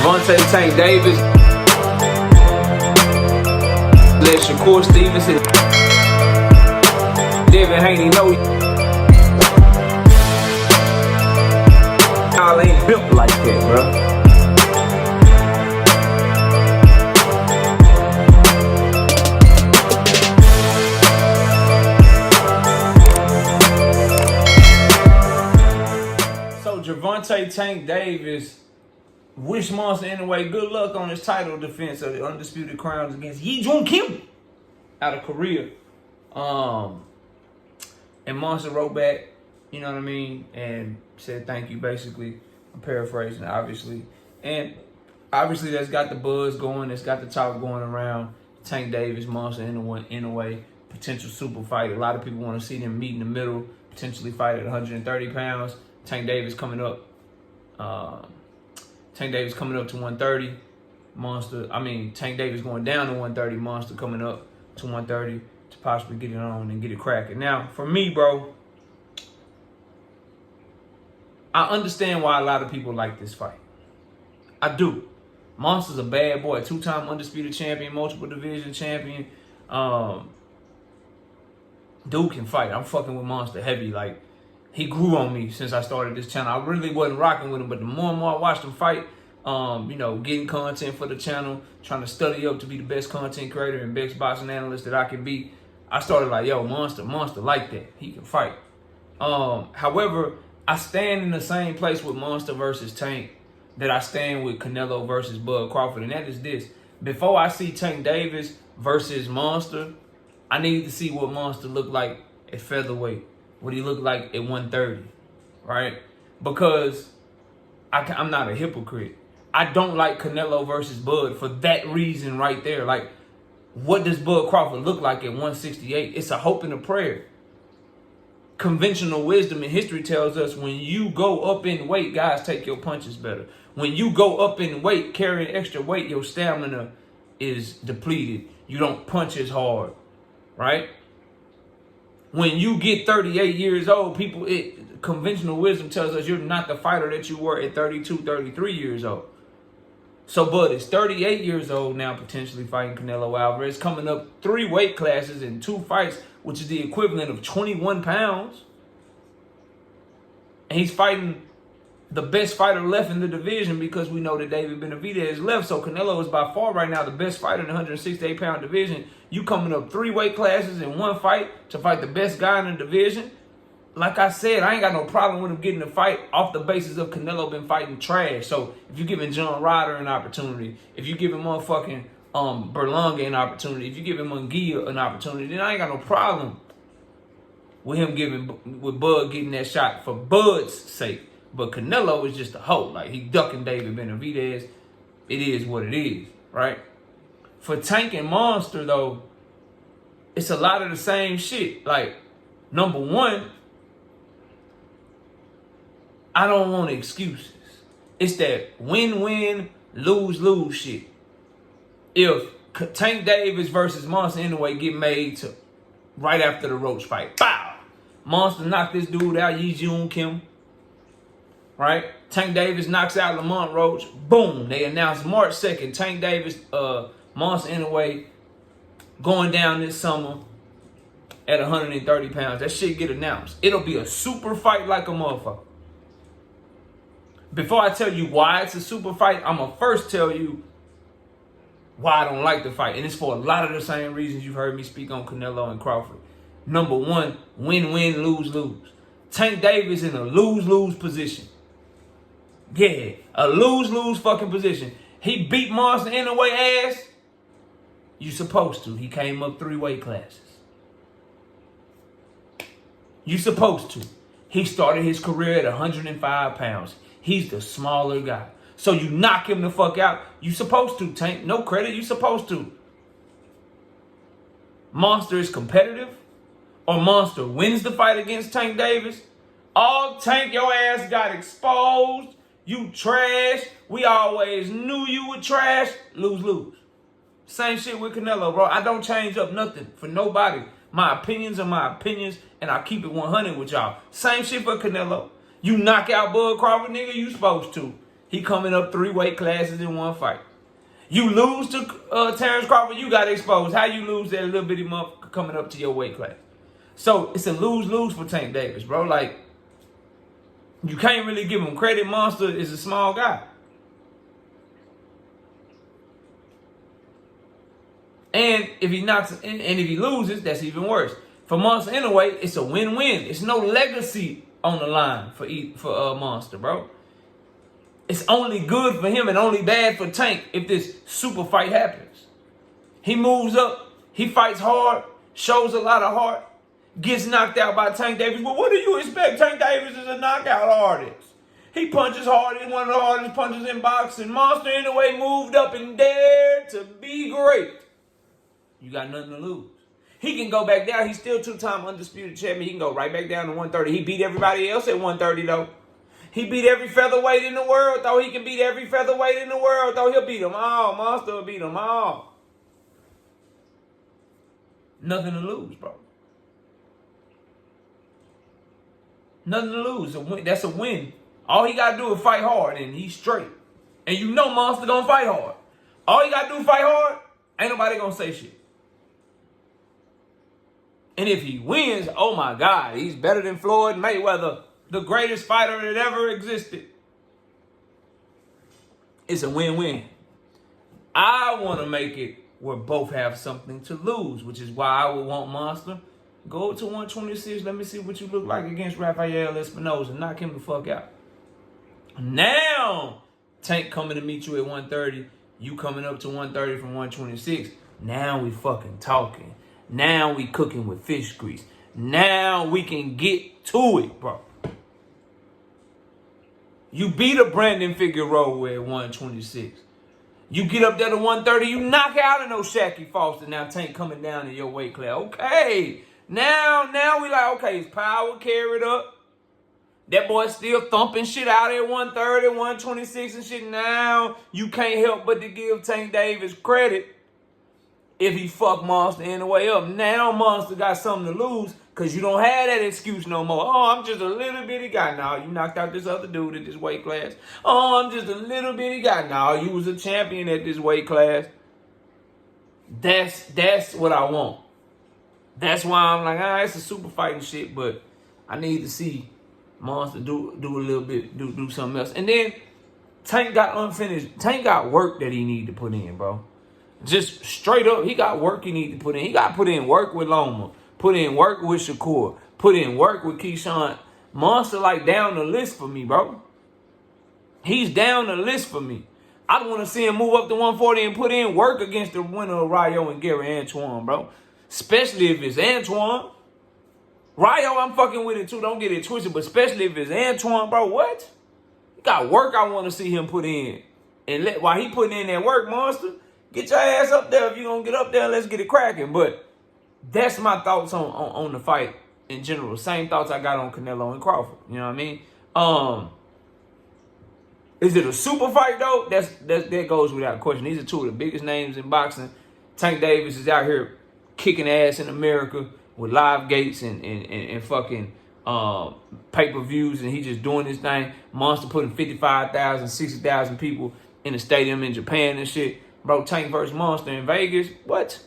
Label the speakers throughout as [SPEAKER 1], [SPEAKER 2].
[SPEAKER 1] Gervonta Tank Davis. Let Shakur Stevenson. Devin Haney know y'all ain't built like that, bro. Gervonta Tank Davis wish Monster Inoue good luck on his title defense of the Undisputed Crowns against Yi-Jun Kim out of Korea. And Monster wrote back, you know what I mean, and said thank you, basically. I'm paraphrasing, obviously. And obviously that's got the buzz going, that's got the talk going around. Tank Davis, Monster Inoue, potential super fight. A lot of people want to see them meet in the middle, potentially fight at 130 pounds. Tank Davis coming up. Tank Davis coming up to 130. Tank Davis going down to 130. Monster coming up to 130 to possibly get it on and get it cracking. Now, for me, bro, I understand why a lot of people like this fight. I do. Monster's a bad boy, two-time undisputed champion, multiple division champion. Dude can fight. I'm fucking with Monster heavy, like. He grew on me since I started this channel. I really wasn't rocking with him, but the more and more I watched him fight, getting content for the channel, trying to study up to be the best content creator and best boxing analyst that I can be, I started like, yo, Monster like that. He can fight. However, I stand in the same place with Monster versus Tank that I stand with Canelo versus Bud Crawford, and that is this. Before I see Tank Davis versus Monster, I need to see what Monster looked like at featherweight. What he looked like at 130, right? Because I'm not a hypocrite. I don't like Canelo versus Bud for that reason right there. Like, what does Bud Crawford look like at 168? It's a hope and a prayer. Conventional wisdom and history tells us when you go up in weight, guys take your punches better. When you go up in weight, carrying extra weight, your stamina is depleted. You don't punch as hard, right? When you get 38 years old, conventional wisdom tells us you're not the fighter that you were at 32, 33 years old. So Bud is 38 years old now, potentially fighting Canelo Alvarez, coming up 3 weight classes in 2 fights, which is the equivalent of 21 pounds. And he's fighting the best fighter left in the division because we know that David Benavidez left. So Canelo is by far right now the best fighter in the 168-pound division. You coming up 3 weight classes in 1 fight to fight the best guy in the division. Like I said, I ain't got no problem with him getting a fight off the basis of Canelo been fighting trash. So if you're giving John Ryder an opportunity, if you giving motherfucking Berlanga an opportunity, if you giving Munguia an opportunity, then I ain't got no problem with Bud getting that shot for Bud's sake. But Canelo is just a hoe. Like, he ducking David Benavidez. It is what it is, right? For Tank and Monster, though, it's a lot of the same shit. Like, number one, I don't want excuses. It's that win-win, lose-lose shit. If Tank Davis versus Monster Inoue get made to right after the Roach fight, bow! Monster knocked this dude out, Yi-Jun Kim. Right? Tank Davis knocks out Lamont Roach. Boom. They announced March 2nd. Tank Davis, Monster Inoue, going down this summer at 130 pounds. That shit get announced. It'll be a super fight like a motherfucker. Before I tell you why it's a super fight, I'm going to first tell you why I don't like the fight. And it's for a lot of the same reasons you've heard me speak on Canelo and Crawford. Number one, win-win, lose-lose. Tank Davis in a lose-lose position. Yeah, a lose-lose fucking position. He beat Monster Inoue ass. You supposed to. He came up 3 weight classes. You supposed to. He started his career at 105 pounds. He's the smaller guy. So you knock him the fuck out. You supposed to, Tank. No credit. You supposed to. Monster is competitive. Or Monster wins the fight against Tank Davis. Oh, Tank, your ass got exposed. You trash. We always knew you were trash. Lose-lose. Same shit with Canelo, bro. I don't change up nothing for nobody. My opinions are my opinions, and I keep it 100 with y'all. Same shit for Canelo. You knock out Bud Crawford, nigga, you supposed to. He coming up 3 weight classes in one fight. You lose to Terrence Crawford, you got exposed. How you lose that little bitty motherfucker coming up to your weight class? So it's a lose-lose for Tank Davis, bro. Like, you can't really give him credit. Monster is a small guy. And if he knocks, and if he loses, that's even worse. For Monster Inoue, it's a win-win. It's no legacy on the line for Monster, bro. It's only good for him and only bad for Tank if this super fight happens. He moves up, he fights hard, shows a lot of heart, gets knocked out by Tank Davis. Well, what do you expect? Tank Davis is a knockout artist. He punches hard. He's one of the hardest punches in boxing. Monster Inoue moved up and dared to be great. You got nothing to lose. He can go back down. He's still 2-time undisputed champion. He can go right back down to 130. He beat everybody else at 130, though. He beat every featherweight in the world, though. He can beat every featherweight in the world, though. He'll beat them all. Monster will beat them all. Nothing to lose, bro. Nothing to lose. That's a win. All he got to do is fight hard, and he's straight. And you know Monster going to fight hard. All he got to do is fight hard, ain't nobody going to say shit. And if he wins, oh my God, he's better than Floyd Mayweather, the greatest fighter that ever existed. It's a win-win. I want to make it where both have something to lose, which is why I would want Monster. Go to 126. Let me see what you look like against Rafael Espinoza. Knock him the fuck out. Now, Tank coming to meet you at 130. You coming up to 130 from 126. Now we fucking talking. Now we cooking with fish grease. Now we can get to it, bro. You beat a Brandon Figueroa at 126. You get up there to 130, you knock out an O'Shaquie Foster. Now Tank coming down in your weight class. Okay. Now we like, okay, his power carried up. That boy still thumping shit out at 130, 126 and shit. Now you can't help but to give Tank Davis credit if he fuck Monster in the way up. Now Monster got something to lose because you don't have that excuse no more. Oh, I'm just a little bitty guy. Now you knocked out this other dude at this weight class. Oh, I'm just a little bitty guy. Now you was a champion at this weight class. That's what I want. That's why I'm like, it's a super fighting shit, but I need to see Monster do a little bit, do something else. And then Tank got unfinished. Tank got work that he need to put in, bro. Just straight up, he got work he need to put in. He got to put in work with Loma, put in work with Shakur, put in work with Keyshawn. Monster like down the list for me, bro. He's down the list for me. I don't want to see him move up to 140 and put in work against the winner of Rayo and Gary Antoine, bro. Especially if it's Antoine. Rayo, I'm fucking with it too. Don't get it twisted. But especially if it's Antoine, bro, what? He got work I want to see him put in. And while he putting in that work, Monster, get your ass up there. If you're going to get up there, let's get it cracking. But that's my thoughts on the fight in general. Same thoughts I got on Canelo and Crawford. You know what I mean? Is it a super fight, though? That goes without question. These are two of the biggest names in boxing. Tank Davis is out here kicking ass in America with live gates and fucking pay-per-views, and he just doing his thing. Monster putting 55,000, 60,000 people in the stadium in Japan and shit. Bro, Tank versus Monster in Vegas. What?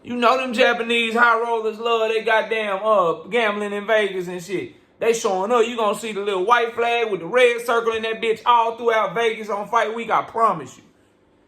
[SPEAKER 1] You know them Japanese high rollers love they goddamn gambling in Vegas and shit. They showing up. You gonna see the little white flag with the red circle in that bitch all throughout Vegas on fight week. I promise you.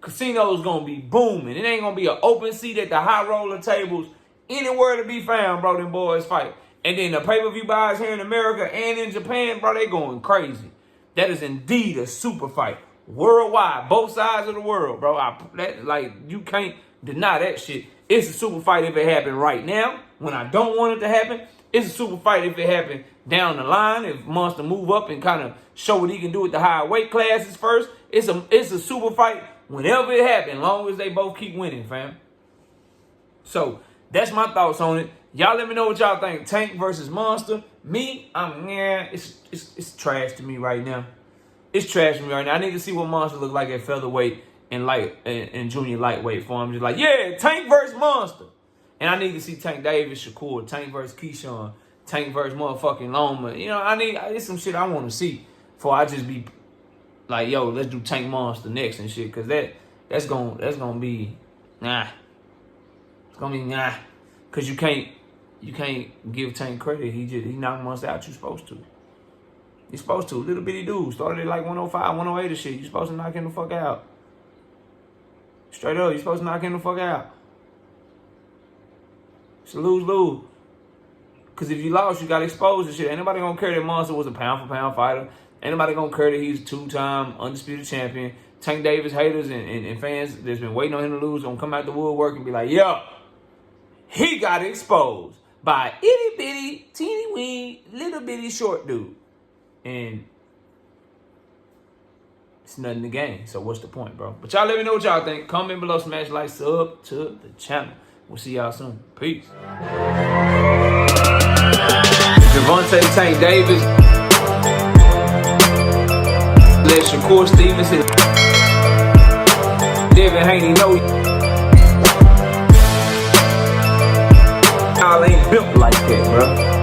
[SPEAKER 1] Casino's gonna be booming. It ain't gonna be an open seat at the high roller tables anywhere to be found, bro. Them boys fight. And then the pay-per-view buys here in America and in Japan, bro, they going crazy. That is indeed a super fight. Worldwide, both sides of the world, bro. You can't deny that shit. It's a super fight if it happened right now, when I don't want it to happen. It's a super fight if it happened down the line, if Monster move up and kind of show what he can do with the higher weight classes first. It's a super fight whenever it happens, long as they both keep winning, fam. So that's my thoughts on it. Y'all let me know what y'all think. Tank versus Monster. Me, it's trash to me right now. It's trash to me right now. I need to see what Monster look like at featherweight and junior lightweight for him. Just like, yeah, Tank versus Monster. And I need to see Tank Davis, Shakur, Tank versus Keyshawn, Tank versus motherfucking Loma. You know, it's some shit I want to see before I just be like, yo, let's do Tank Monster next and shit, cause that's gonna be nah. It's gonna be nah, cause you can't give Tank credit. He knocked Monster out. You supposed to. You supposed to. Little bitty dude started at like 105, 108 or shit. You supposed to knock him the fuck out. Straight up, you supposed to knock him the fuck out. It's a lose-lose. Cause if you lost, you got exposed and shit. Ain't nobody gonna care that Monster was a pound-for-pound fighter. Ain't nobody gonna care that he's a 2-time undisputed champion. Tank Davis haters and fans that's been waiting on him to lose gonna come out the woodwork and be like, yo, he got exposed by itty-bitty, teeny-wee, little-bitty short dude. And it's nothing to gain. So what's the point, bro? But y'all let me know what y'all think. Comment below, smash like, sub to the channel. We'll see y'all soon. Peace. Gervonta Tank Davis. Let Shakur Stevens hit. Devin Haney know y'all ain't built like that, bro.